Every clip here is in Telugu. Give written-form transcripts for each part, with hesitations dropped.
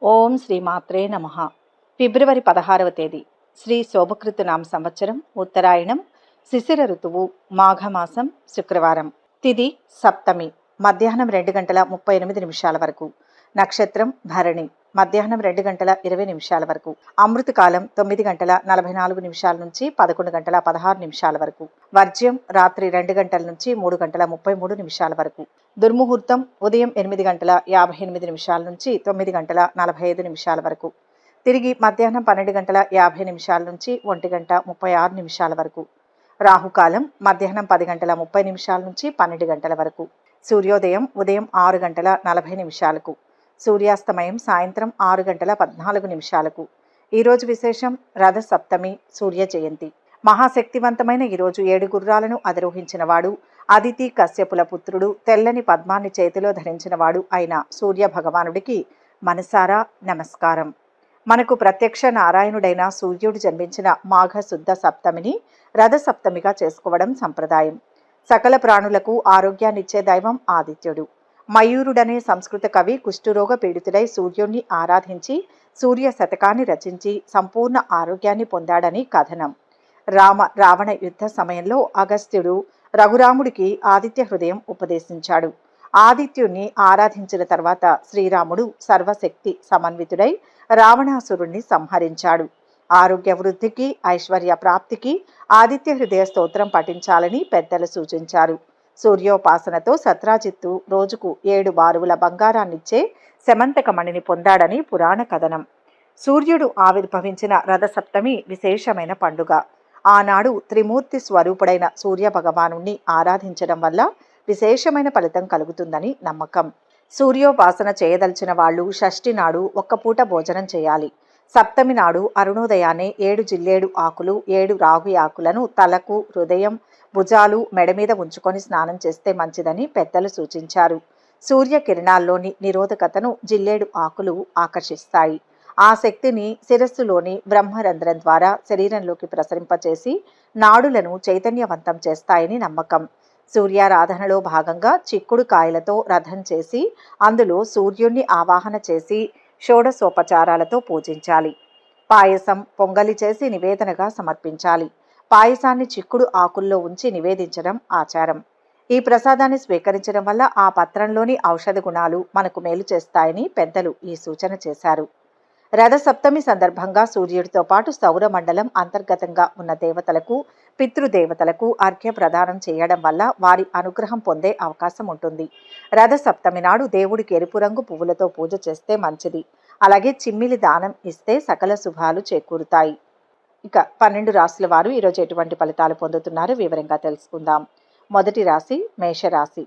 ఓం శ్రీ మాత్రే నమః. ఫిబ్రవరి 16వ తేదీ శ్రీ శోభకృతనామ సంవత్సరం ఉత్తరాయణం, శిశిర ఋతువు, మాఘమాసం, శుక్రవారం. తిథి సప్తమి, మధ్యాహ్నం 2 గంటల 38 నిమిషాల వరకు. నక్షత్రం భరణి, మధ్యాహ్నం 2 గంటల 20 నిమిషాల వరకు. అమృతకాలం 9 గంటల 44 నిమిషాల నుంచి 11 గంటల 16 నిమిషాల వరకు. వర్జ్యం రాత్రి 2 గంటల నుంచి 3 గంటల 33 నిమిషాల వరకు. దుర్ముహూర్తం ఉదయం 8 గంటల 58 నిమిషాల నుంచి 9 గంటల 45 నిమిషాల వరకు. తిరిగి మధ్యాహ్నం 12 గంటల 50 నిమిషాల నుంచి 1 గంట 36 నిమిషాల వరకు. రాహుకాలం మధ్యాహ్నం 10 గంటల 30 నిమిషాల నుంచి 12 గంటల వరకు. సూర్యోదయం ఉదయం 6 గంటల 40 నిమిషాలకు. సూర్యాస్తమయం సాయంత్రం 6 గంటల 14 నిమిషాలకు. ఈరోజు విశేషం రథ సప్తమి, సూర్య జయంతి. మహాశక్తివంతమైన ఈరోజు 7 గుర్రాలను అధిరోహించిన వాడు, అదితి కశ్యపుల పుత్రుడు, తెల్లని పద్మాన్ని చేతిలో ధరించినవాడు అయిన సూర్య భగవానుడికి మనసారా నమస్కారం. మనకు ప్రత్యక్ష నారాయణుడైన సూర్యుడు జన్మించిన మాఘ శుద్ధ సప్తమిని రథ సప్తమిగా చేసుకోవడం సంప్రదాయం. సకల ప్రాణులకు ఆరోగ్యాన్నిచ్చే దైవం ఆదిత్యుడు. మయూరుడనే సంస్కృత కవి కుష్ఠరోగ పీడితుడై సూర్యుణ్ణి ఆరాధించి సూర్య శతకాన్ని రచించి సంపూర్ణ ఆరోగ్యాన్ని పొందాడని కథనం. రావణ యుద్ధ సమయంలో అగస్త్యుడు రఘురాముడికి ఆదిత్య హృదయం ఉపదేశించాడు. ఆదిత్యుణ్ణి ఆరాధించిన తర్వాత శ్రీరాముడు సర్వశక్తి సమన్వితుడై రావణాసురుణ్ణి సంహరించాడు. ఆరోగ్య వృద్ధికి, ఐశ్వర్య ప్రాప్తికి ఆదిత్య హృదయ స్తోత్రం పఠించాలని పెద్దలు సూచించారు. సూర్యోపాసనతో సత్రాజిత్తు రోజుకు 7 బారువుల బంగారాన్నిచ్చే శమంతకమణిని పొందాడని పురాణ కథనం. సూర్యుడు ఆవిర్భవించిన రథసప్తమి విశేషమైన పండుగ. ఆనాడు త్రిమూర్తి స్వరూపుడైన సూర్య భగవాను ఆరాధించడం వల్ల విశేషమైన ఫలితం కలుగుతుందని నమ్మకం. సూర్యోపాసన చేయదలిచిన వాళ్ళు షష్ఠి నాడు ఒక్కపూట భోజనం చేయాలి. సప్తమి నాడు అరుణోదయాన్నే 7 జిల్లేడు ఆకులు, 7 రాగి ఆకులను తలకు, హృదయం, భుజాలు, మెడ మీద ఉంచుకొని స్నానం చేస్తే మంచిదని పెద్దలు సూచించారు. సూర్య కిరణాల్లోని నిరోధకతను జిల్లేడు ఆకులు ఆకర్షిస్తాయి. ఆ శక్తిని శిరస్సులోని బ్రహ్మరంధ్రం ద్వారా శరీరంలోకి ప్రసరింపచేసి నాడులను చైతన్యవంతం చేస్తాయని నమ్మకం. సూర్యారాధనలో భాగంగా చిక్కుడు కాయలతో రథం చేసి అందులో సూర్యుణ్ణి ఆవాహన చేసి షోడశోపచారాలతో పూజించాలి. పాయసం, పొంగలి చేసి నివేదనగా సమర్పించాలి. పాయసాన్ని చిక్కుడు ఆకుల్లో ఉంచి నివేదించడం ఆచారం. ఈ ప్రసాదాన్ని స్వీకరించడం వల్ల ఆ పత్రంలోని ఔషధ గుణాలు మనకు మేలు చేస్తాయని పెద్దలు ఈ సూచన చేశారు. రథ సప్తమి సందర్భంగా సూర్యుడితో పాటు సౌరమండలం అంతర్గతంగా ఉన్న దేవతలకు, పితృదేవతలకు అర్ఘ్య ప్రదానం చేయడం వల్ల వారి అనుగ్రహం పొందే అవకాశం ఉంటుంది. రథ సప్తమి నాడు దేవుడికి ఎరుపు రంగు పువ్వులతో పూజ చేస్తే మంచిది. అలాగే చిమ్మిలి దానం ఇస్తే సకల శుభాలు చేకూరుతాయి. ఇక 12 రాశుల వారు ఈరోజు ఎటువంటి ఫలితాలు పొందుతున్నారో వివరంగా తెలుసుకుందాం. మొదటి రాశి మేషరాశి.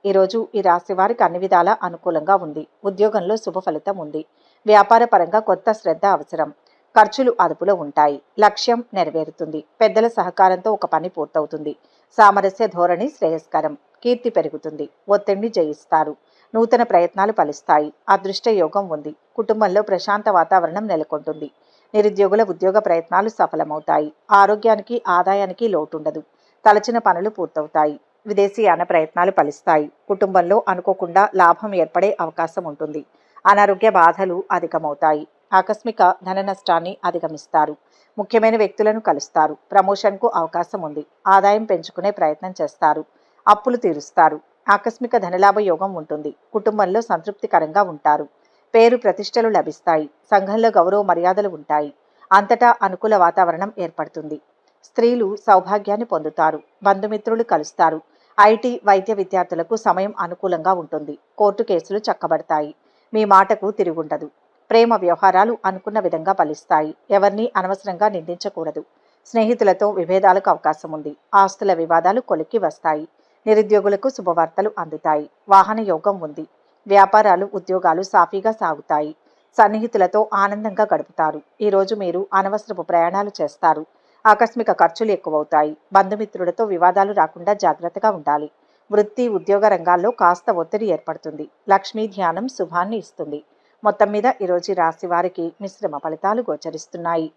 ఈరోజు ఈ రాశి వారికి అన్ని విధాలా అనుకూలంగా ఉంది. ఉద్యోగంలో శుభ ఫలితం ఉంది. వ్యాపార పరంగా కొత్త శ్రద్ధ అవసరం. ఖర్చులు అదుపులో ఉంటాయి. లక్ష్యం నెరవేరుతుంది. పెద్దల సహకారంతో ఒక పని పూర్తవుతుంది. సామరస్య ధోరణి శ్రేయస్కరం. కీర్తి పెరుగుతుంది. ఒత్తిడిని జయిస్తారు. నూతన ప్రయత్నాలు ఫలిస్తాయి. అదృష్ట యోగం ఉంది. కుటుంబంలో ప్రశాంత వాతావరణం నెలకొంటుంది. నిరుద్యోగుల ఉద్యోగ ప్రయత్నాలు సఫలమవుతాయి. ఆరోగ్యానికి, ఆదాయానికి లోటుండదు. తలచిన పనులు పూర్తవుతాయి. విదేశీయాన ప్రయత్నాలు ఫలిస్తాయి. కుటుంబంలో అనుకోకుండా లాభం ఏర్పడే అవకాశం ఉంటుంది. అనారోగ్య బాధలు అధికమవుతాయి. ఆకస్మిక ధన నష్టాన్ని అధిగమిస్తారు. ముఖ్యమైన వ్యక్తులను కలుస్తారు. ప్రమోషన్కు అవకాశం ఉంది. ఆదాయం పెంచుకునే ప్రయత్నం చేస్తారు. అప్పులు తీరుస్తారు. ఆకస్మిక ధనలాభ యోగం ఉంటుంది. కుటుంబంలో సంతృప్తికరంగా ఉంటారు. పేరు ప్రతిష్టలు లభిస్తాయి. సంఘంలో గౌరవ మర్యాదలు ఉంటాయి. అంతటా అనుకూల వాతావరణం ఏర్పడుతుంది. స్త్రీలు సౌభాగ్యాన్ని పొందుతారు. బంధుమిత్రులు కలుస్తారు. ఐటీ, వైద్య విద్యార్థులకు సమయం అనుకూలంగా ఉంటుంది. కోర్టు కేసులు చక్కబడతాయి. మీ మాటకు తిరుగుండదు. ప్రేమ వ్యవహారాలు అనుకున్న విధంగా ఫలిస్తాయి. ఎవరిని అనవసరంగా నిందించకూడదు. స్నేహితులతో విభేదాలకు అవకాశం ఉంది. ఆస్తుల వివాదాలు కొలిక్కి వస్తాయి. నిరుద్యోగులకు శుభవార్తలు అందుతాయి. వాహన యోగం ఉంది. వ్యాపారాలు, ఉద్యోగాలు సాఫీగా సాగుతాయి. సన్నిహితులతో ఆనందంగా గడుపుతారు. ఈరోజు మీరు అనవసరపు ప్రయాణాలు చేస్తారు. ఆకస్మిక ఖర్చులు ఎక్కువవుతాయి. బంధుమిత్రులతో వివాదాలు రాకుండా జాగ్రత్తగా ఉండాలి. వృత్తి, ఉద్యోగ రంగాల్లో కాస్త ఒత్తిడి ఏర్పడుతుంది. లక్ష్మీ ధ్యానం శుభాన్ని ఇస్తుంది. మొత్తం మీద ఈరోజు రాశి వారికి మిశ్రమ ఫలితాలు గోచరిస్తున్నాయి.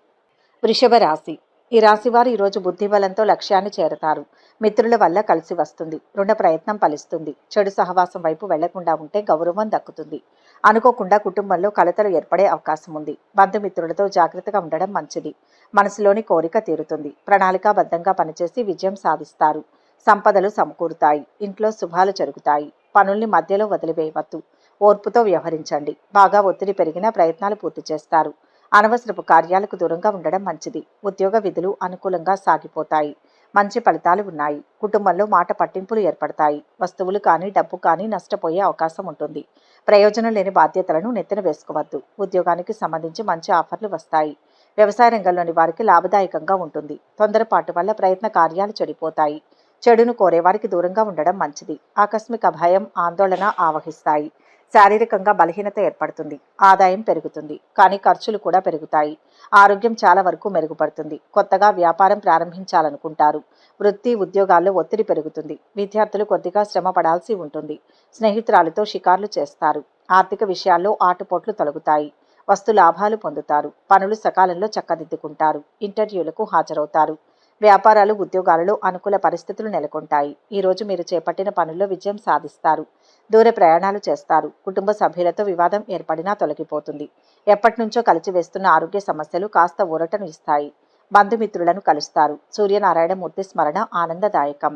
వృషభ రాశి. ఈ రాశి వారు ఈరోజు బుద్ధిబలంతో లక్ష్యాన్ని చేరతారు. మిత్రుల వల్ల కలిసి వస్తుంది. రుణ ప్రయత్నం ఫలిస్తుంది. చెడు సహవాసం వైపు వెళ్లకుండా ఉంటే గౌరవం దక్కుతుంది. అనుకోకుండా కుటుంబంలో కలతలు ఏర్పడే అవకాశం ఉంది. బంధుమిత్రులతో జాగ్రత్తగా ఉండడం మంచిది. మనసులోని కోరిక తీరుతుంది. ప్రణాళికాబద్ధంగా పనిచేసి విజయం సాధిస్తారు. సంపదలు సమకూరుతాయి. ఇంట్లో శుభాలు జరుగుతాయి. పనుల్ని మధ్యలో వదిలివేయవద్దు. ఓర్పుతో వ్యవహరించండి. బాగా ఒత్తిడి పెరిగినా ప్రయత్నాలు పూర్తి చేస్తారు. అనవసరపు కార్యాలకు దూరంగా ఉండడం మంచిది. ఉద్యోగ విధులు అనుకూలంగా సాగిపోతాయి. మంచి ఫలితాలు ఉన్నాయి. కుటుంబంలో మాట పట్టింపులు ఏర్పడతాయి. వస్తువులు కానీ డబ్బు కానీ నష్టపోయే అవకాశం ఉంటుంది. ప్రయోజనం లేని బాధ్యతలను నెత్తిన వేసుకోవద్దు. ఉద్యోగానికి సంబంధించి మంచి ఆఫర్లు వస్తాయి. వ్యవసాయ రంగంలోని వారికి లాభదాయకంగా ఉంటుంది. తొందరపాటు వల్ల ప్రయత్న కార్యాలు చెడిపోతాయి. చెడును కోరేవారికి దూరంగా ఉండడం మంచిది. ఆకస్మిక భయం, ఆందోళన ఆవహిస్తాయి. శారీరకంగా బలహీనత ఏర్పడుతుంది. ఆదాయం పెరుగుతుంది, కానీ ఖర్చులు కూడా పెరుగుతాయి. ఆరోగ్యం చాలా వరకు మెరుగుపడుతుంది. కొత్తగా వ్యాపారం ప్రారంభించాలనుకుంటారు. వృత్తి, ఉద్యోగాల్లో ఒత్తిడి పెరుగుతుంది. విద్యార్థులు కొద్దిగా శ్రమ పడాల్సి ఉంటుంది. స్నేహితురాలతో షికార్లు చేస్తారు. ఆర్థిక విషయాల్లో ఆటుపోట్లు తొలగుతాయి. వస్తు లాభాలు పొందుతారు. పనులు సకాలంలో చక్కదిద్దుకుంటారు. ఇంటర్వ్యూలకు హాజరవుతారు. వ్యాపారాలు, ఉద్యోగాలలో అనుకూల పరిస్థితులు నెలకొంటాయి. ఈరోజు మీరు చేపట్టిన పనుల్లో విజయం సాధిస్తారు. దూర ప్రయాణాలు చేస్తారు. కుటుంబ సభ్యులతో వివాదం ఏర్పడినా తొలగిపోతుంది. ఎప్పటినుంచో కలిసివేస్తున్న ఆరోగ్య సమస్యలు కాస్త ఊరటను ఇస్తాయి. బంధుమిత్రులను కలుస్తారు. సూర్యనారాయణమూర్తి స్మరణ ఆనందదాయకం.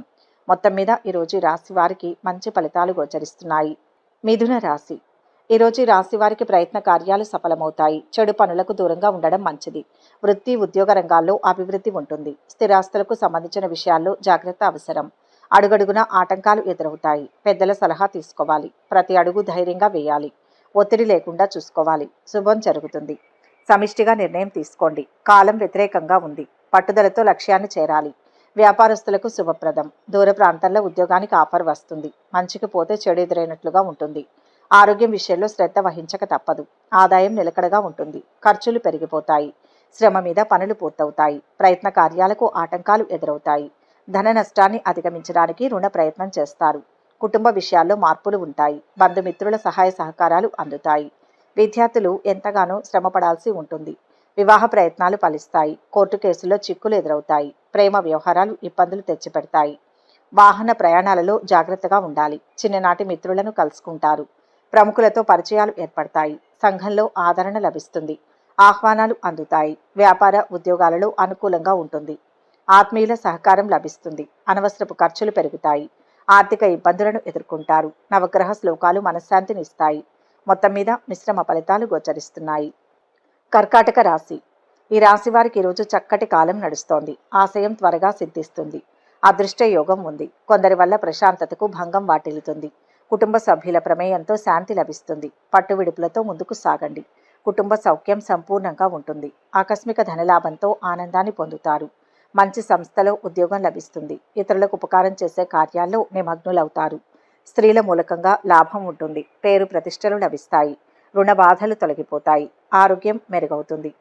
మొత్తం మీద ఈరోజు రాశి వారికి మంచి ఫలితాలు గోచరిస్తున్నాయి. మిథున రాశి. ఈరోజు ఈ రాశి వారికి ప్రయత్న కార్యాలు సఫలమవుతాయి. చెడు పనులకు దూరంగా ఉండడం మంచిది. వృత్తి, ఉద్యోగ రంగాల్లో అభివృద్ధి ఉంటుంది. స్థిరాస్తులకు సంబంధించిన విషయాల్లో జాగ్రత్త అవసరం. అడుగడుగున ఆటంకాలు ఎదురవుతాయి. పెద్దల సలహా తీసుకోవాలి. ప్రతి అడుగు ధైర్యంగా వేయాలి. ఒత్తిడి లేకుండా చూసుకోవాలి. శుభం జరుగుతుంది. సమిష్టిగా నిర్ణయం తీసుకోండి. కాలం వ్యతిరేకంగా ఉంది. పట్టుదలతో లక్ష్యాన్ని చేరాలి. వ్యాపారస్తులకు శుభప్రదం. దూర ప్రాంతాల్లో ఉద్యోగానికి ఆఫర్ వస్తుంది. మంచికి పోతే చెడు ఎదురైనట్లుగా ఉంటుంది. ఆరోగ్యం విషయంలో శ్రద్ధ వహించక తప్పదు. ఆదాయం నిలకడగా ఉంటుంది. ఖర్చులు పెరిగిపోతాయి. శ్రమ మీద పనులు పూర్తవుతాయి. ప్రయత్న కార్యాలకు ఆటంకాలు ఎదురవుతాయి. ధన నష్టాన్ని అధిగమించడానికి రుణ ప్రయత్నం చేస్తారు. కుటుంబ విషయాల్లో మార్పులు ఉంటాయి. బంధుమిత్రుల సహాయ సహకారాలు అందుతాయి. విద్యార్థులు ఎంతగానో శ్రమ పడాల్సి ఉంటుంది. వివాహ ప్రయత్నాలు ఫలిస్తాయి. కోర్టు కేసుల్లో చిక్కులు ఎదురవుతాయి. ప్రేమ వ్యవహారాలు ఇబ్బందులు తెచ్చిపెడతాయి. వాహన ప్రయాణాలలో జాగ్రత్తగా ఉండాలి. చిన్ననాటి మిత్రులను కలుసుకుంటారు. ప్రముఖులతో పరిచయాలు ఏర్పడతాయి. సంఘంలో ఆదరణ లభిస్తుంది. ఆహ్వానాలు అందుతాయి. వ్యాపార, ఉద్యోగాలలో అనుకూలంగా ఉంటుంది. ఆత్మీయుల సహకారం లభిస్తుంది. అనవసరపు ఖర్చులు పెరుగుతాయి. ఆర్థిక ఇబ్బందులను ఎదుర్కొంటారు. నవగ్రహ శ్లోకాలు మనశ్శాంతినిస్తాయి. మొత్తం మీద మిశ్రమ ఫలితాలు గోచరిస్తున్నాయి. కర్కాటక రాశి. ఈ రాశి వారికి ఈరోజు చక్కటి కాలం నడుస్తోంది. ఆశయం త్వరగా సిద్ధిస్తుంది. అదృష్ట యోగం ఉంది. కొందరి వల్ల ప్రశాంతతకు భంగం వాటిల్లుతుంది. కుటుంబ సభ్యుల ప్రమేయంతో శాంతి లభిస్తుంది. పట్టు విడుపులతో ముందుకు సాగండి. కుటుంబ సౌఖ్యం సంపూర్ణంగా ఉంటుంది. ఆకస్మిక ధనలాభంతో ఆనందాన్ని పొందుతారు. మంచి సంస్థలో ఉద్యోగం లభిస్తుంది. ఇతరులకు ఉపకారం చేసే కార్యాల్లో నిమగ్నులవుతారు. స్త్రీల మూలకంగా లాభం ఉంటుంది. పేరు ప్రతిష్టలు లభిస్తాయి. రుణ బాధలు తొలగిపోతాయి. ఆరోగ్యం మెరుగవుతుంది.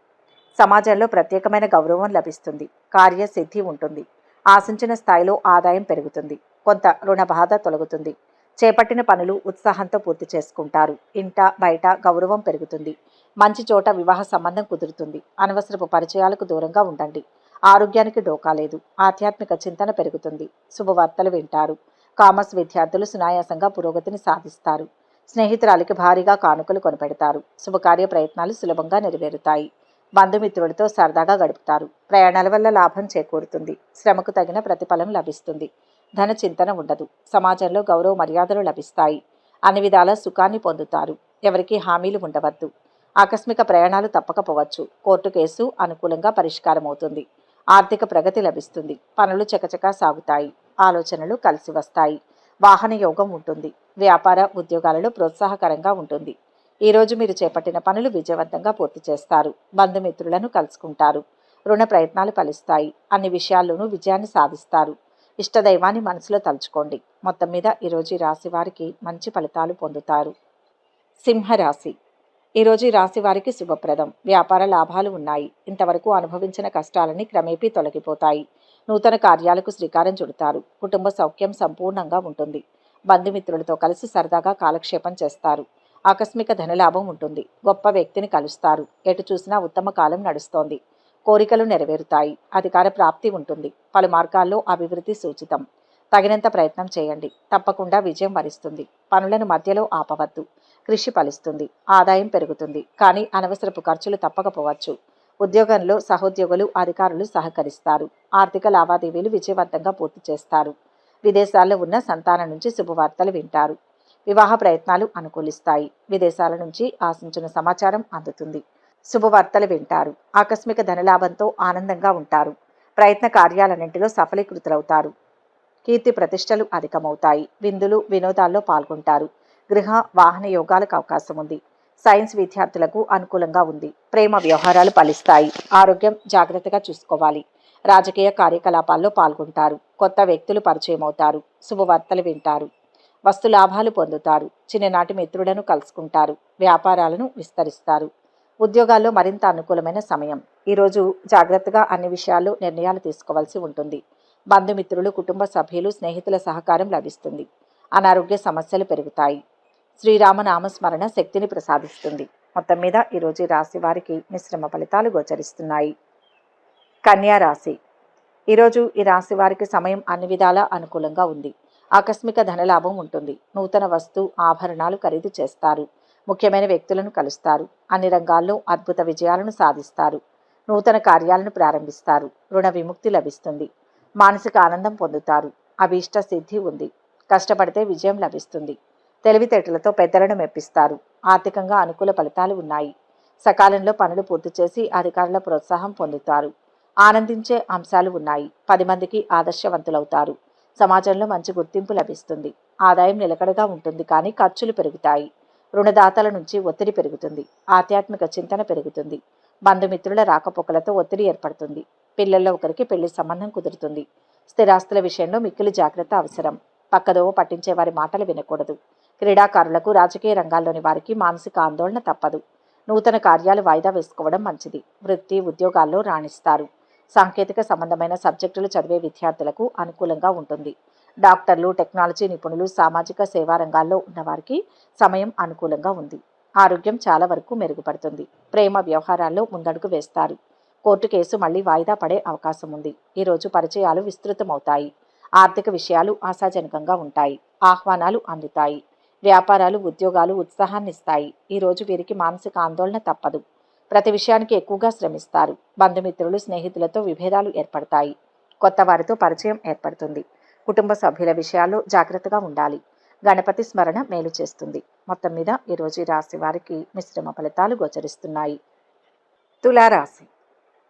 సమాజంలో ప్రత్యేకమైన గౌరవం లభిస్తుంది. కార్యసిద్ధి ఉంటుంది. ఆశించిన స్థాయిలో ఆదాయం పెరుగుతుంది. కొంత రుణ బాధ తొలగుతుంది. చేపట్టిన పనులు ఉత్సాహంతో పూర్తి చేసుకుంటారు. ఇంట బయట గౌరవం పెరుగుతుంది. మంచి చోట వివాహ సంబంధం కుదురుతుంది. అనవసరపు పరిచయాలకు దూరంగా ఉండండి. ఆరోగ్యానికి డోకా లేదు. ఆధ్యాత్మిక చింతన పెరుగుతుంది. శుభవార్తలు వింటారు. కామర్స్ విద్యార్థులు సునాయాసంగా పురోగతిని సాధిస్తారు. స్నేహితురాలికి భారీగా కానుకలు కొనిపెడతారు. శుభకార్య ప్రయత్నాలు సులభంగా నెరవేరుతాయి. బంధుమిత్రులతో సరదాగా గడుపుతారు. ప్రయాణాల వల్ల లాభం చేకూరుతుంది. శ్రమకు తగిన ప్రతిఫలం లభిస్తుంది. ధన చింతన ఉండదు. సమాజంలో గౌరవ మర్యాదలు లభిస్తాయి. అన్ని విధాల సుఖాన్ని పొందుతారు. ఎవరికీ హామీలు ఉండవద్దు. ఆకస్మిక ప్రయాణాలు తప్పకపోవచ్చు. కోర్టు కేసు అనుకూలంగా పరిష్కారం అవుతుంది. ఆర్థిక ప్రగతి లభిస్తుంది. పనులు చకచకా సాగుతాయి. ఆలోచనలు కలిసి వస్తాయి. వాహన యోగం ఉంటుంది. వ్యాపార, ఉద్యోగాలలో ప్రోత్సాహకరంగా ఉంటుంది. ఈరోజు మీరు చేపట్టిన పనులు విజయవంతంగా పూర్తి చేస్తారు. బంధుమిత్రులను కలుసుకుంటారు. రుణ ప్రయత్నాలు ఫలిస్తాయి. అన్ని విషయాల్లోనూ విజయాన్ని సాధిస్తారు. ఇష్టదైవాన్ని మనసులో తలుచుకోండి. మొత్తం మీద ఈరోజు ఈ రాశి వారికి మంచి ఫలితాలు పొందుతారు. సింహరాశి. ఈరోజు ఈ రాశి వారికి శుభప్రదం. వ్యాపార లాభాలు ఉన్నాయి. ఇంతవరకు అనుభవించిన కష్టాలన్నీ క్రమేపీ తొలగిపోతాయి. నూతన కార్యాలకు శ్రీకారం చుడతారు. కుటుంబ సౌఖ్యం సంపూర్ణంగా ఉంటుంది. బంధుమిత్రులతో కలిసి సరదాగా కాలక్షేపం చేస్తారు. ఆకస్మిక ధనలాభం ఉంటుంది. గొప్ప వ్యక్తిని కలుస్తారు. ఎటు చూసినా ఉత్తమ కాలం నడుస్తోంది. కోరికలు నెరవేరుతాయి. అధికార ప్రాప్తి ఉంటుంది. పలు మార్గాల్లో అభివృద్ధి సూచితం. తగినంత ప్రయత్నం చేయండి. తప్పకుండా విజయం వరిస్తుంది. పనులను మధ్యలో ఆపవద్దు. కృషి ఫలిస్తుంది. ఆదాయం పెరుగుతుంది. కానీ అనవసరపు ఖర్చులు తప్పకపోవచ్చు. ఉద్యోగంలో సహోద్యోగులు, అధికారులు సహకరిస్తారు. ఆర్థిక లావాదేవీలు విజయవంతంగా పూర్తి చేస్తారు. విదేశాల్లో ఉన్న సంతానం నుంచి శుభవార్తలు వింటారు. వివాహ ప్రయత్నాలు అనుకూలిస్తాయి. విదేశాల నుంచి ఆశించిన సమాచారం అందుతుంది. శుభవార్తలు వింటారు. ఆకస్మిక ధనలాభంతో ఆనందంగా ఉంటారు. ప్రయత్న కార్యాలన్నింటిలో సఫలీకృతులవుతారు. కీర్తి ప్రతిష్టలు అధికమవుతాయి. విందులు, వినోదాల్లో పాల్గొంటారు. గృహ, వాహన యోగాలకు అవకాశం ఉంది. సైన్స్ విద్యార్థులకు అనుకూలంగా ఉంది. ప్రేమ వ్యవహారాలు ఫలిస్తాయి. ఆరోగ్యం జాగ్రత్తగా చూసుకోవాలి. రాజకీయ కార్యకలాపాల్లో పాల్గొంటారు. కొత్త వ్యక్తులు పరిచయం అవుతారు. శుభవార్తలు వింటారు. వస్తు లాభాలు పొందుతారు. చిన్ననాటి మిత్రులను కలుసుకుంటారు. వ్యాపారాలను విస్తరిస్తారు. ఉద్యోగాల్లో మరింత అనుకూలమైన సమయం. ఈరోజు జాగ్రత్తగా అన్ని విషయాల్లో నిర్ణయాలు తీసుకోవాల్సి ఉంటుంది. బంధుమిత్రులు, కుటుంబ సభ్యులు, స్నేహితుల సహకారం లభిస్తుంది. అనారోగ్య సమస్యలు పెరుగుతాయి. శ్రీరామనామస్మరణ శక్తిని ప్రసాదిస్తుంది. మొత్తం మీద ఈరోజు రాశి వారికి మిశ్రమ ఫలితాలు గోచరిస్తున్నాయి. కన్యా రాశి. ఈరోజు ఈ రాశి వారికి సమయం అన్ని విధాలా అనుకూలంగా ఉంది. ఆకస్మిక ధనలాభం ఉంటుంది. నూతన వస్తు ఆభరణాలు ఖరీదు చేస్తారు. ముఖ్యమైన వ్యక్తులను కలుస్తారు. అన్ని రంగాల్లో అద్భుత విజయాలను సాధిస్తారు. నూతన కార్యాలను ప్రారంభిస్తారు. రుణ విముక్తి లభిస్తుంది. మానసిక ఆనందం పొందుతారు. అభీష్ట సిద్ధి ఉంది. కష్టపడితే విజయం లభిస్తుంది. తెలివితేటలతో పెద్దలను మెప్పిస్తారు. ఆర్థికంగా అనుకూల ఫలితాలు ఉన్నాయి. సకాలంలో పనులు పూర్తి చేసి అధికారుల ప్రోత్సాహం పొందుతారు. ఆనందించే అంశాలు ఉన్నాయి. 10 మందికి ఆదర్శవంతులవుతారు. సమాజంలో మంచి గుర్తింపు లభిస్తుంది. ఆదాయం నిలకడగా ఉంటుంది, కానీ ఖర్చులు పెరుగుతాయి. రుణదాతల నుంచి ఒత్తిడి పెరుగుతుంది. ఆధ్యాత్మిక చింతన పెరుగుతుంది. బంధుమిత్రుల రాకపోకలతో ఒత్తిడి ఏర్పడుతుంది. పిల్లల్లో ఒకరికి పెళ్లి సంబంధం కుదురుతుంది. స్థిరాస్తుల విషయంలో మిక్కిలి జాగ్రత్త అవసరం. పక్కదోవ పట్టించే వారి మాటలు వినకూడదు. క్రీడాకారులకు, రాజకీయ రంగాల్లోని వారికి మానసిక ఆందోళన తప్పదు. నూతన కార్యాలు వాయిదా వేసుకోవడం మంచిది. వృత్తి, ఉద్యోగాల్లో రాణిస్తారు. సాంకేతిక సంబంధమైన సబ్జెక్టులు చదివే విద్యార్థులకు అనుకూలంగా ఉంటుంది. డాక్టర్లు, టెక్నాలజీ నిపుణులు, సామాజిక సేవా రంగాల్లో ఉన్నవారికి సమయం అనుకూలంగా ఉంది. ఆరోగ్యం చాలా వరకు మెరుగుపడుతుంది. ప్రేమ వ్యవహారాల్లో ముందడుగు వేస్తారు. కోర్టు కేసు మళ్లీ వాయిదా పడే అవకాశం ఉంది. ఈరోజు పరిచయాలు విస్తృతమవుతాయి. ఆర్థిక విషయాలు ఆశాజనకంగా ఉంటాయి. ఆహ్వానాలు అందుతాయి. వ్యాపారాలు, ఉద్యోగాలు ఉత్సాహాన్నిస్తాయి. ఈరోజు వీరికి మానసిక ఆందోళన తప్పదు. ప్రతి విషయానికి ఎక్కువగా శ్రమిస్తారు. బంధుమిత్రులు, స్నేహితులతో విభేదాలు ఏర్పడతాయి. కొత్త వారితో పరిచయం ఏర్పడుతుంది. కుటుంబ సభ్యుల విషయాల్లో జాగ్రత్తగా ఉండాలి. గణపతి స్మరణ మేలు చేస్తుంది. మొత్తం మీద ఈరోజు ఈ రాశి వారికి మిశ్రమ ఫలితాలు గోచరిస్తున్నాయి. తులారాశి.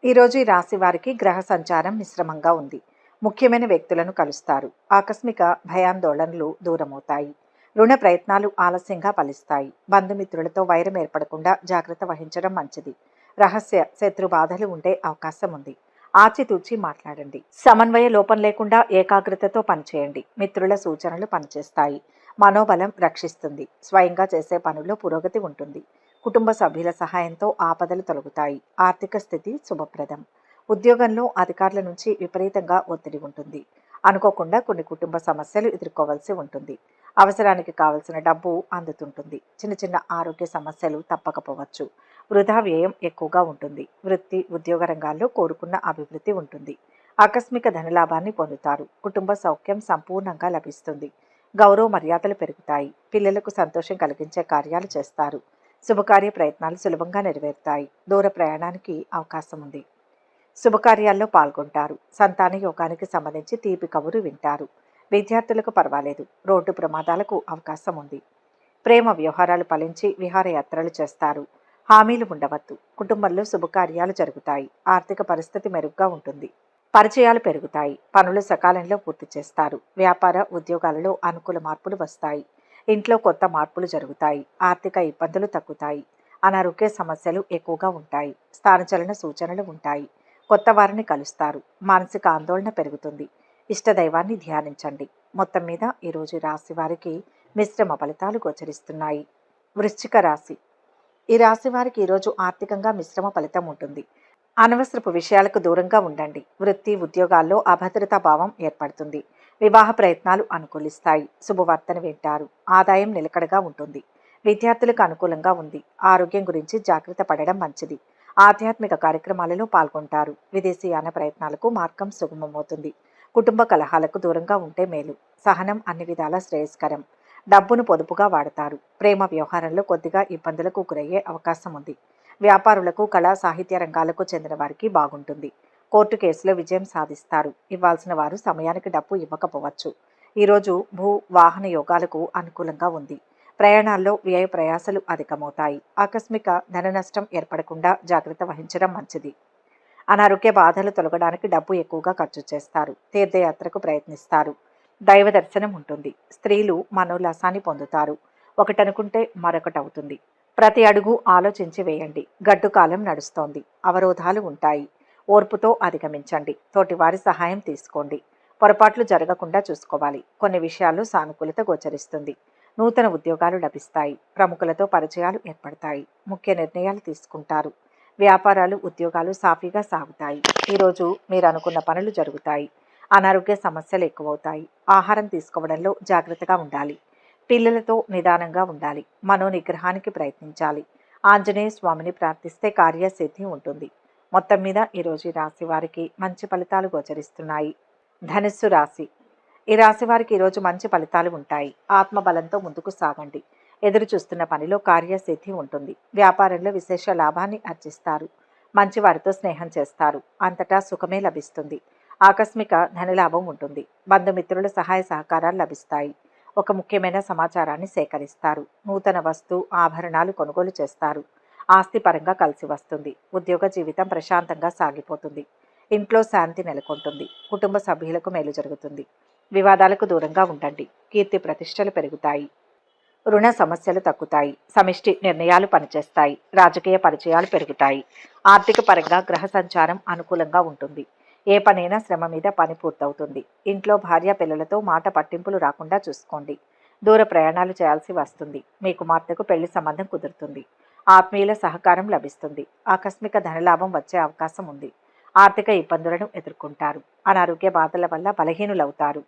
ఈరోజు ఈ రాశి వారికి గ్రహ సంచారం మిశ్రమంగా ఉంది. ముఖ్యమైన వ్యక్తులను కలుస్తారు. ఆకస్మిక భయాందోళనలు దూరమవుతాయి. రుణ ప్రయత్నాలు ఆలస్యంగా ఫలిస్తాయి. బంధుమిత్రులతో వైరం ఏర్పడకుండా జాగ్రత్త వహించడం మంచిది. రహస్య శత్రు బాధలు ఉండే అవకాశం ఉంది. ఆచితూచి మాట్లాడండి. సమన్వయ లోపం లేకుండా ఏకాగ్రతతో పనిచేయండి. మిత్రుల సూచనలు పనిచేస్తాయి. మనోబలం రక్షిస్తుంది. స్వయంగా చేసే పనుల్లో పురోగతి ఉంటుంది. కుటుంబ సభ్యుల సహాయంతో ఆపదలు తొలగుతాయి. ఆర్థిక స్థితి శుభప్రదం. ఉద్యోగంలో అధికారుల నుంచి విపరీతంగా ఒత్తిడి ఉంటుంది. అనుకోకుండా కొన్ని కుటుంబ సమస్యలు ఎదుర్కోవాల్సి ఉంటుంది. అవసరానికి కావలసిన డబ్బు అందుతుంటుంది. చిన్న చిన్న ఆరోగ్య సమస్యలు తప్పకపోవచ్చు. వృధా వ్యయం ఎక్కువగా ఉంటుంది. వృత్తి, ఉద్యోగ రంగాల్లో కోరుకున్న అభివృద్ధి ఉంటుంది. ఆకస్మిక ధనలాభాన్ని పొందుతారు. కుటుంబ సౌఖ్యం సంపూర్ణంగా లభిస్తుంది. గౌరవ మర్యాదలు పెరుగుతాయి. పిల్లలకు సంతోషం కలిగించే కార్యాలు చేస్తారు. శుభకార్య ప్రయత్నాలు సులభంగా నెరవేరుతాయి. దూర ప్రయాణానికి అవకాశం ఉంది. శుభకార్యాల్లో పాల్గొంటారు. సంతాన యోగానికి సంబంధించి తీపి కబురు వింటారు. విద్యార్థులకు పర్వాలేదు. రోడ్డు ప్రమాదాలకు అవకాశం ఉంది. ప్రేమ వ్యవహారాలు ఫలించి విహారయాత్రలు చేస్తారు. హామీలు ఉండవద్దు. కుటుంబంలో శుభకార్యాలు జరుగుతాయి. ఆర్థిక పరిస్థితి మెరుగ్గా ఉంటుంది. పరిచయాలు పెరుగుతాయి. పనులు సకాలంలో పూర్తి చేస్తారు. వ్యాపార, ఉద్యోగాలలో అనుకూల మార్పులు వస్తాయి. ఇంట్లో కొత్త మార్పులు జరుగుతాయి. ఆర్థిక ఇబ్బందులు తగ్గుతాయి. అనారోగ్య సమస్యలు ఎక్కువగా ఉంటాయి. స్థానచలన సూచనలు ఉంటాయి. కొత్త వారిని కలుస్తారు. మానసిక ఆందోళన పెరుగుతుంది. ఇష్టదైవాన్ని ధ్యానించండి. మొత్తం మీద ఈరోజు రాశి వారికి మిశ్రమ ఫలితాలు గోచరిస్తున్నాయి. వృశ్చిక రాశి. ఈ రాశి వారికి ఈరోజు ఆర్థికంగా మిశ్రమ ఫలితం ఉంటుంది. అనవసరపు విషయాలకు దూరంగా ఉండండి. వృత్తి, ఉద్యోగాల్లో అభద్రతా భావం ఏర్పడుతుంది. వివాహ ప్రయత్నాలు అనుకూలిస్తాయి. శుభవార్తను వింటారు. ఆదాయం నిలకడగా ఉంటుంది. విద్యార్థులకు అనుకూలంగా ఉంది. ఆరోగ్యం గురించి జాగ్రత్త పడడం మంచిది. ఆధ్యాత్మిక కార్యక్రమాలలో పాల్గొంటారు. విదేశీయాన ప్రయత్నాలకు మార్గం సుగమమవుతుంది. కుటుంబ కలహాలకు దూరంగా ఉంటే మేలు. సహనం అన్ని విధాలా శ్రేయస్కరం. డబ్బును పొదుపుగా వాడతారు. ప్రేమ వ్యవహారంలో కొద్దిగా ఇబ్బందులకు గురయ్యే అవకాశం ఉంది. వ్యాపారులకు, కళా సాహిత్య రంగాలకు చెందిన వారికి బాగుంటుంది. కోర్టు కేసులో విజయం సాధిస్తారు. ఇవ్వాల్సిన వారు సమయానికి డబ్బు ఇవ్వకపోవచ్చు. ఈరోజు భూ వాహన యోగాలకు అనుకూలంగా ఉంది. ప్రయాణాల్లో వ్యయ ప్రయాసలు అధికమవుతాయి. ఆకస్మిక ధన నష్టం ఏర్పడకుండా జాగ్రత్త వహించడం మంచిది. అనారోగ్య బాధలు తొలగడానికి డబ్బు ఎక్కువగా ఖర్చు చేస్తారు. తీర్థయాత్రకు ప్రయత్నిస్తారు. దైవ దర్శనం ఉంటుంది. స్త్రీలు మనోల్లాసాన్ని పొందుతారు. ఒకటనుకుంటే మరొకటి అవుతుంది. ప్రతి అడుగు ఆలోచించి వేయండి. గడ్డు కాలం నడుస్తోంది. అవరోధాలు ఉంటాయి. ఓర్పుతో అధిగమించండి. తోటివారి సహాయం తీసుకోండి. పొరపాట్లు జరగకుండా చూసుకోవాలి. కొన్ని విషయాల్లో సానుకూలత గోచరిస్తుంది. నూతన ఉద్యోగాలు లభిస్తాయి. ప్రముఖులతో పరిచయాలు ఏర్పడతాయి. ముఖ్య నిర్ణయాలు తీసుకుంటారు. వ్యాపారాలు, ఉద్యోగాలు సాఫీగా సాగుతాయి. ఈరోజు మీరు అనుకున్న పనులు జరుగుతాయి. అనారోగ్య సమస్యలు ఎక్కువవుతాయి. ఆహారం తీసుకోవడంలో జాగ్రత్తగా ఉండాలి. పిల్లలతో నిదానంగా ఉండాలి. మనోనిగ్రహానికి ప్రయత్నించాలి. ఆంజనేయ స్వామిని ప్రార్థిస్తే కార్యసిద్ధి ఉంటుంది. మొత్తం మీద ఈరోజు ఈ రాశి వారికి మంచి ఫలితాలు గోచరిస్తున్నాయి. ధనుస్సు రాశి. ఈ రాశి వారికి ఈరోజు మంచి ఫలితాలు ఉంటాయి. ఆత్మబలంతో ముందుకు సాగండి. ఎదురు చూస్తున్న పనిలో కార్యసిద్ధి ఉంటుంది. వ్యాపారంలో విశేష లాభాన్ని ఆర్జిస్తారు. మంచి వారితో స్నేహం చేస్తారు. అంతటా సుఖమే లభిస్తుంది. ఆకస్మిక ధనలాభం ఉంటుంది. బంధుమిత్రుల సహాయ సహకారాలు లభిస్తాయి. ఒక ముఖ్యమైన సమాచారాన్ని సేకరిస్తారు. నూతన వస్తు ఆభరణాలు కొనుగోలు చేస్తారు. ఆస్తిపరంగా కలిసి వస్తుంది. ఉద్యోగ జీవితం ప్రశాంతంగా సాగిపోతుంది. ఇంట్లో శాంతి నెలకొంటుంది. కుటుంబ సభ్యులకు మేలు జరుగుతుంది. వివాదాలకు దూరంగా ఉండండి. కీర్తి ప్రతిష్టలు పెరుగుతాయి. రుణ సమస్యలు తగ్గుతాయి. సమిష్టి నిర్ణయాలు పనిచేస్తాయి. రాజకీయ పరిచయాలు పెరుగుతాయి. ఆర్థిక పరంగా గ్రహ సంచారం అనుకూలంగా ఉంటుంది. ఏ పనైనా శ్రమ మీద పని పూర్తవుతుంది. ఇంట్లో భార్య పిల్లలతో మాట పట్టింపులు రాకుండా చూసుకోండి. దూర ప్రయాణాలు చేయాల్సి వస్తుంది. మీ కుమార్తెకు పెళ్లి సంబంధం కుదురుతుంది. ఆత్మీయుల సహకారం లభిస్తుంది. ఆకస్మిక ధనలాభం వచ్చే అవకాశం ఉంది. ఆర్థిక ఇబ్బందులను ఎదుర్కొంటారు. అనారోగ్య బాధల వల్ల బలహీనులవుతారు.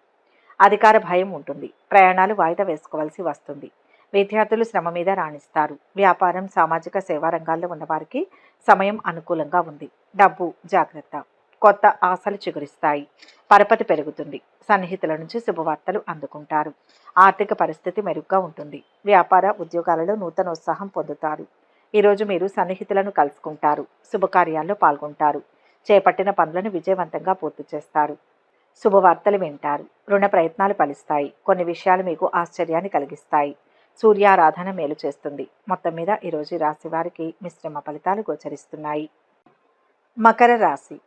అధికార భయం ఉంటుంది. ప్రయాణాలు వాయిదా వేసుకోవాల్సి వస్తుంది. విద్యార్థులు శ్రమ మీద రాణిస్తారు. వ్యాపారం, సామాజిక సేవా రంగాల్లో ఉన్నవారికి సమయం అనుకూలంగా ఉంది. డబ్బు జాగ్రత్త. కొత్త ఆశలు చిగురిస్తాయి. పరపతి పెరుగుతుంది. సన్నిహితుల నుంచి శుభవార్తలు అందుకుంటారు. ఆర్థిక పరిస్థితి మెరుగ్గా ఉంటుంది. వ్యాపార, ఉద్యోగాలలో నూతన ఉత్సాహం పొందుతారు. ఈరోజు మీరు సన్నిహితులను కలుసుకుంటారు. శుభకార్యాల్లో పాల్గొంటారు. చేపట్టిన పనులను విజయవంతంగా పూర్తి చేస్తారు. శుభవార్తలు వింటారు. రుణ ప్రయత్నాలు ఫలిస్తాయి. కొన్ని విషయాలు మీకు ఆశ్చర్యాన్ని కలిగిస్తాయి. సూర్యారాధన మేలు చేస్తుంది. మొత్తం మీద ఈరోజు రాశి వారికి మిశ్రమ ఫలితాలు గోచరిస్తున్నాయి. మకర రాశి.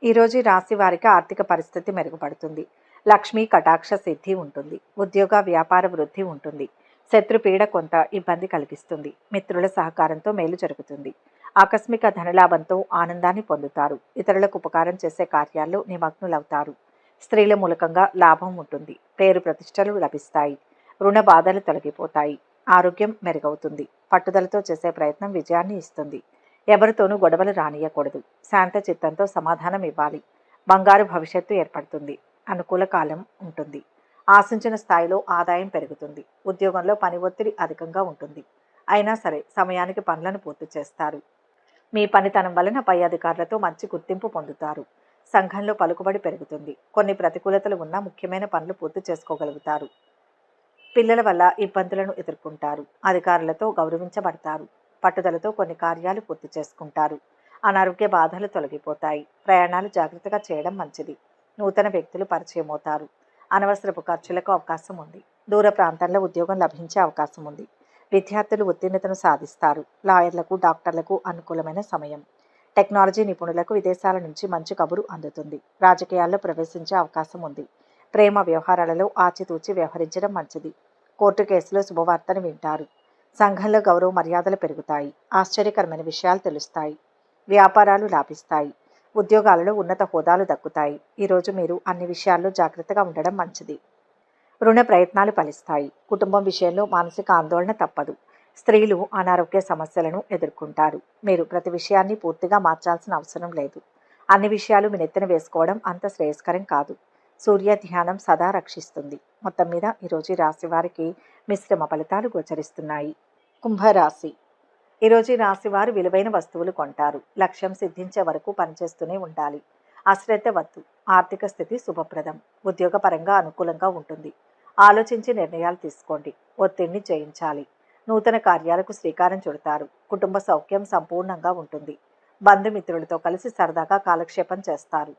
ఈరోజు రాశి వారికి ఆర్థిక పరిస్థితి మెరుగుపడుతుంది. లక్ష్మీ కటాక్ష సిద్ధి ఉంటుంది. ఉద్యోగ వ్యాపార వృద్ధి ఉంటుంది. శత్రుపీడ కొంత ఇబ్బంది కలిగిస్తుంది. మిత్రుల సహకారంతో మేలు జరుగుతుంది. ఆకస్మిక ధనలాభంతో ఆనందాన్ని పొందుతారు. ఇతరులకు ఉపకారం చేసే కార్యాల్లో నిమగ్నులవుతారు. స్త్రీల మూలకంగా లాభం ఉంటుంది. పేరు ప్రతిష్టలు లభిస్తాయి. రుణ బాధలు తొలగిపోతాయి. ఆరోగ్యం మెరుగవుతుంది. పట్టుదలతో చేసే ప్రయత్నం విజయాన్ని ఇస్తుంది. ఎవరితోనూ గొడవలు రానియకూడదు. శాంత చిత్తంతో సమాధానం ఇవ్వాలి. బంగారు భవిష్యత్తు ఏర్పడుతుంది. అనుకూల కాలం ఉంటుంది. ఆశించిన స్థాయిలో ఆదాయం పెరుగుతుంది. ఉద్యోగంలో పని ఒత్తిడి అధికంగా ఉంటుంది. అయినా సరే సమయానికి పనులను పూర్తి చేస్తారు. మీ పనితనం వలన పై అధికారులతో మంచి గుర్తింపు పొందుతారు. సంఘంలో పలుకుబడి పెరుగుతుంది. కొన్ని ప్రతికూలతలు ఉన్నా ముఖ్యమైన పనులు పూర్తి చేసుకోగలుగుతారు. పిల్లల వల్ల ఇబ్బందులను ఎదుర్కొంటారు. అధికారులతో గౌరవించబడతారు. పట్టుదలతో కొన్ని కార్యాలు పూర్తి చేసుకుంటారు. అనారోగ్య బాధలు తొలగిపోతాయి. ప్రయాణాలు జాగ్రత్తగా చేయడం మంచిది. నూతన వ్యక్తులు పరిచయం అవుతారు. అనవసరపు ఖర్చులకు అవకాశం ఉంది. దూర ప్రాంతాల్లో ఉద్యోగం లభించే అవకాశం ఉంది. విద్యార్థులు ఉత్తీర్ణతను సాధిస్తారు. లాయర్లకు, డాక్టర్లకు అనుకూలమైన సమయం. టెక్నాలజీ నిపుణులకు విదేశాల నుంచి మంచి కబురు అందుతుంది. రాజకీయాల్లో ప్రవేశించే అవకాశం ఉంది. ప్రేమ వ్యవహారాలలో ఆచితూచి వ్యవహరించడం మంచిది. కోర్టు కేసులో శుభవార్తను వింటారు. సంఘంలో గౌరవ మర్యాదలు పెరుగుతాయి. ఆశ్చర్యకరమైన విషయాలు తెలుస్తాయి. వ్యాపారాలు లాభిస్తాయి. ఉద్యోగాలలో ఉన్నత హోదాలు దక్కుతాయి. ఈరోజు మీరు అన్ని విషయాల్లో జాగ్రత్తగా ఉండడం మంచిది. రుణ ప్రయత్నాలు ఫలిస్తాయి. కుటుంబం విషయంలో మానసిక ఆందోళన తప్పదు. స్త్రీలు అనారోగ్య సమస్యలను ఎదుర్కొంటారు. మీరు ప్రతి విషయాన్ని పూర్తిగా మార్చాల్సిన అవసరం లేదు. అన్ని విషయాలు మీ నెత్తిన వేసుకోవడం అంత శ్రేయస్కరం కాదు. సూర్య ధ్యానం సదా రక్షిస్తుంది. మొత్తం మీద ఈరోజు రాశి వారికి మిశ్రమ ఫలితాలు గోచరిస్తున్నాయి. కుంభరాశి. ఈరోజు ఈ రాశి వారు విలువైన వస్తువులు కొంటారు. లక్ష్యం సిద్ధించే వరకు పనిచేస్తూనే ఉండాలి. అశ్రద్ధ వద్దు. ఆర్థిక స్థితి శుభప్రదం. ఉద్యోగపరంగా అనుకూలంగా ఉంటుంది. ఆలోచించి నిర్ణయాలు తీసుకోండి. ఒత్తిడిని జయించాలి. నూతన కార్యాలకు శ్రీకారం చుడతారు. కుటుంబ సౌఖ్యం సంపూర్ణంగా ఉంటుంది. బంధుమిత్రులతో కలిసి సరదాగా కాలక్షేపం చేస్తారు.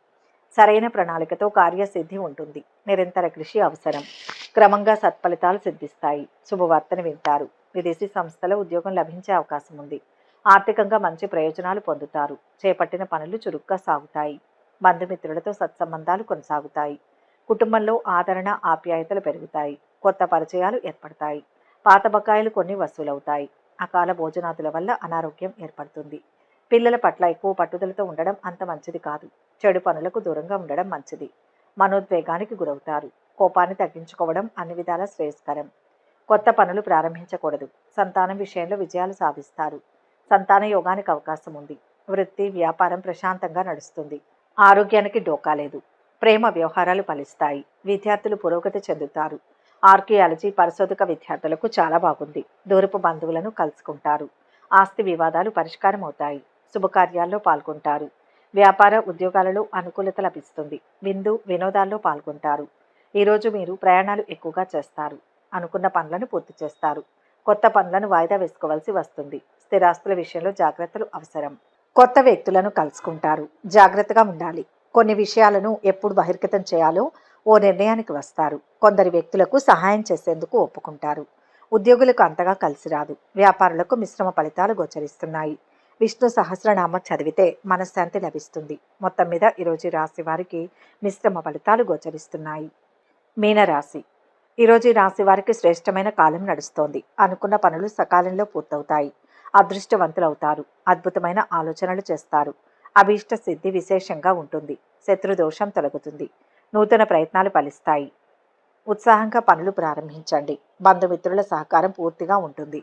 సరైన ప్రణాళికతో కార్యసిద్ధి ఉంటుంది. నిరంతర కృషి అవసరం. క్రమంగా సత్ఫలితాలు సిద్ధిస్తాయి. శుభవార్తను వింటారు. విదేశీ సంస్థలో ఉద్యోగం లభించే అవకాశం ఉంది. ఆర్థికంగా మంచి ప్రయోజనాలు పొందుతారు. చేపట్టిన పనులు చురుగ్గా సాగుతాయి. బంధుమిత్రులతో సత్సంబంధాలు కొనసాగుతాయి. కుటుంబంలో ఆదరణ ఆప్యాయతలు పెరుగుతాయి. కొత్త పరిచయాలు ఏర్పడతాయి. పాత బకాయిలు కొన్ని వసూలవుతాయి. అకాల భోజనాదుల వల్ల అనారోగ్యం ఏర్పడుతుంది. పిల్లల పట్ల ఎక్కువ పట్టుదలతో ఉండడం అంత మంచిది కాదు. చెడు పనులకు దూరంగా ఉండడం మంచిది. మనోద్వేగానికి గురవుతారు. కోపాన్ని తగ్గించుకోవడం అన్ని విధాలా శ్రేయస్కరం. కొత్త పనులు ప్రారంభించకూడదు. సంతానం విషయంలో విజయాలు సాధిస్తారు. సంతాన యోగానికి అవకాశం ఉంది. వృత్తి వ్యాపారం ప్రశాంతంగా నడుస్తుంది. ఆరోగ్యానికి డోకా లేదు. ప్రేమ వ్యవహారాలు ఫలిస్తాయి. విద్యార్థులు పురోగతి చెందుతారు. ఆర్కియాలజీ పరిశోధక విద్యార్థులకు చాలా బాగుంది. దూరపు బంధువులను కలుసుకుంటారు. ఆస్తి వివాదాలు పరిష్కారం అవుతాయి. శుభకార్యాల్లో పాల్గొంటారు. వ్యాపార ఉద్యోగాలలో అనుకూలత లభిస్తుంది. విందు వినోదాల్లో పాల్గొంటారు. ఈరోజు మీరు ప్రయాణాలు ఎక్కువగా చేస్తారు. అనుకున్న పనులను పూర్తి చేస్తారు. కొత్త పనులను వాయిదా వేసుకోవాల్సి వస్తుంది. స్థిరాస్తుల విషయంలో జాగ్రత్తలు అవసరం. కొత్త వ్యక్తులను కలుసుకుంటారు. జాగ్రత్తగా ఉండాలి. కొన్ని విషయాలను ఎప్పుడు బహిర్గతం చేయాలో ఓ నిర్ణయానికి వస్తారు. కొందరి వ్యక్తులకు సహాయం చేసేందుకు ఒప్పుకుంటారు. ఉద్యోగులకు అంతగా కలిసి రాదు. వ్యాపారులకు మిశ్రమ ఫలితాలు గోచరిస్తున్నాయి. విష్ణు సహస్రనామ చదివితే మనశ్శాంతి లభిస్తుంది. మొత్తం మీద ఈరోజు రాశి వారికి మిశ్రమ ఫలితాలు గోచరిస్తున్నాయి. మీనరాశి. ఈరోజు ఈ రాశి వారికి శ్రేష్టమైన కాలం నడుస్తోంది. అనుకున్న పనులు సకాలంలో పూర్తవుతాయి. అదృష్టవంతులవుతారు. అద్భుతమైన ఆలోచనలు చేస్తారు. అభీష్ట సిద్ధి విశేషంగా ఉంటుంది. శత్రుదోషం తొలగుతుంది. నూతన ప్రయత్నాలు ఫలిస్తాయి. ఉత్సాహంగా పనులు ప్రారంభించండి. బంధుమిత్రుల సహకారం పూర్తిగా ఉంటుంది.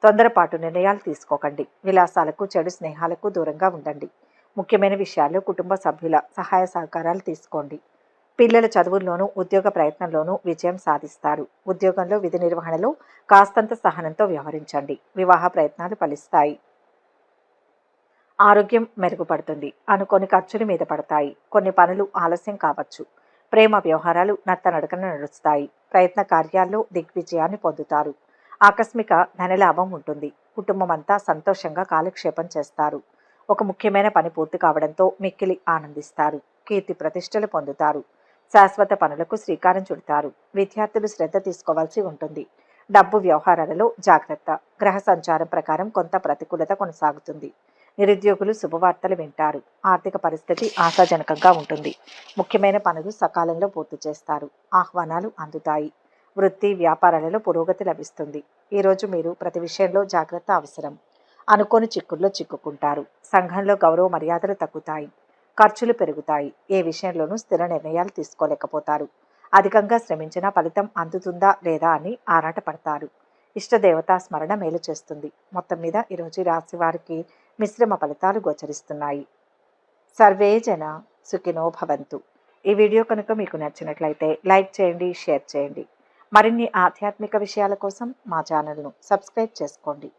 తొందరపాటు నిర్ణయాలు తీసుకోకండి. విలాసాలకు చెడు స్నేహాలకు దూరంగా ఉండండి. ముఖ్యమైన విషయాల్లో కుటుంబ సభ్యుల సహాయ సహకారాలు తీసుకోండి. పిల్లల చదువుల్లోనూ ఉద్యోగ ప్రయత్నంలోనూ విజయం సాధిస్తారు. ఉద్యోగంలో విధి నిర్వహణలో కాస్తంత సహనంతో వ్యవహరించండి. వివాహ ప్రయత్నాలు ఫలిస్తాయి. ఆరోగ్యం మెరుగుపడుతుంది. అనుకోని ఖర్చులు మీద పడతాయి. కొన్ని పనులు ఆలస్యం కావచ్చు. ప్రేమ వ్యవహారాలు నత్తనడకన నడుస్తాయి. ప్రయత్న కార్యాల్లో దిగ్విజయాన్ని పొందుతారు. ఆకస్మిక ధనలాభం ఉంటుంది. కుటుంబం అంతా సంతోషంగా కాలక్షేపం చేస్తారు. ఒక ముఖ్యమైన పని పూర్తి కావడంతో మిక్కిలి ఆనందిస్తారు. కీర్తి ప్రతిష్టలు పొందుతారు. శాశ్వత పనులకు శ్రీకారం చుడతారు. విద్యార్థులు శ్రద్ధ తీసుకోవాల్సి ఉంటుంది. డబ్బు వ్యవహారాలలో జాగ్రత్త. గ్రహ సంచారం ప్రకారం కొంత ప్రతికూలత కొనసాగుతుంది. నిరుద్యోగులు శుభవార్తలు వింటారు. ఆర్థిక పరిస్థితి ఆశాజనకంగా ఉంటుంది. ముఖ్యమైన పనులు సకాలంలో పూర్తి చేస్తారు. ఆహ్వానాలు అందుతాయి. వృత్తి వ్యాపారాలలో పురోగతి లభిస్తుంది. ఈరోజు మీరు ప్రతి విషయంలో జాగ్రత్త అవసరం. అనుకోని చిక్కుల్లో చిక్కుకుంటారు. సంఘంలో గౌరవ మర్యాదలు తగ్గుతాయి. ఖర్చులు పెరుగుతాయి. ఏ విషయంలోనూ స్థిర నిర్ణయాలు తీసుకోలేకపోతారు. అధికంగా శ్రమించినా ఫలితం అందుతుందా లేదా అని ఆరాటపడతారు. ఇష్టదేవతా స్మరణ మేలు చేస్తుంది. మొత్తం మీద ఈరోజు రాశి వారికి మిశ్రమ ఫలితాలు గోచరిస్తున్నాయి. సర్వే జన సుఖినో భవంతు. ఈ వీడియో కనుక మీకు నచ్చినట్లయితే లైక్ చేయండి, షేర్ చేయండి. మరిన్ని ఆధ్యాత్మిక విషయాల కోసం మా ఛానల్ను సబ్స్క్రైబ్ చేసుకోండి.